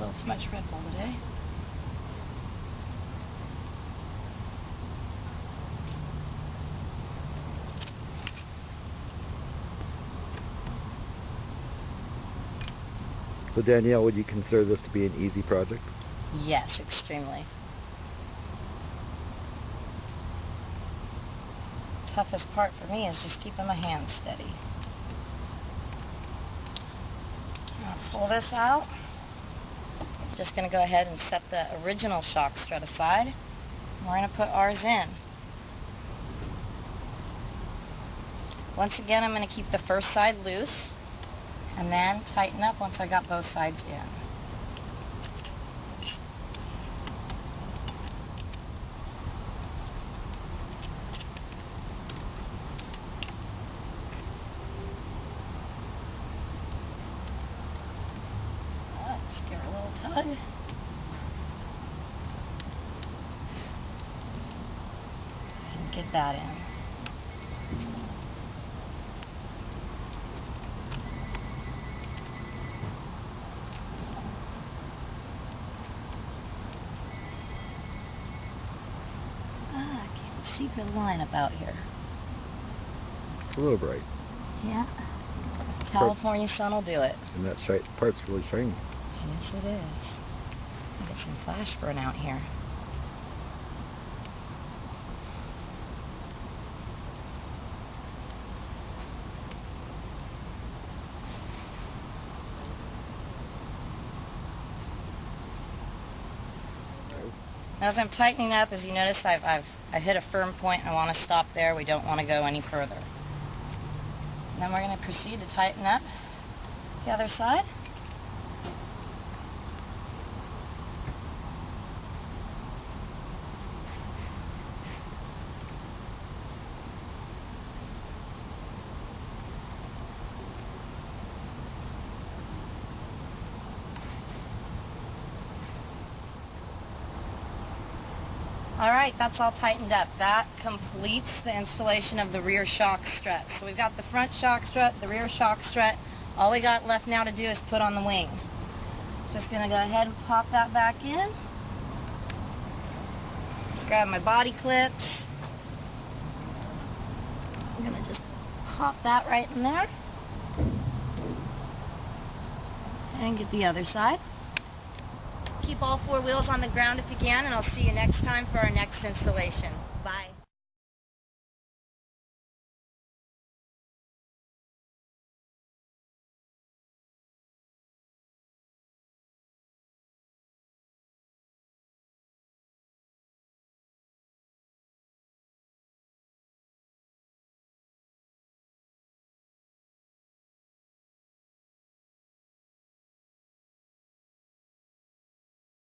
feel as much Red Bull today. So Danielle, would you consider this to be an easy project? Yes, extremely. Toughest part for me is just keeping my hands steady. I'll pull this out. Just going to go ahead and set the original shock strut aside. We're going to put ours in. Once again, I'm going to keep the first side loose and then tighten up once I got both sides in. Just give her a little tug. And get that in. I can't see the line about here. It's a little bright. Yeah. California sun will do it. And that part's really shiny. Yes, it is. Get some flash burn out here. As I'm tightening up, as you notice, I hit a firm point and I want to stop there. We don't want to go any further. And then we're going to proceed to tighten up the other side. Alright, that's all tightened up. That completes the installation of the rear shock strut. So we've got the front shock strut, the rear shock strut. All we got left now to do is put on the wing. Just going to go ahead and pop that back in. Grab my body clips. I'm going to just pop that right in there. And get the other side. Keep all four wheels on the ground if you can, and I'll see you next time for our next installation. Bye.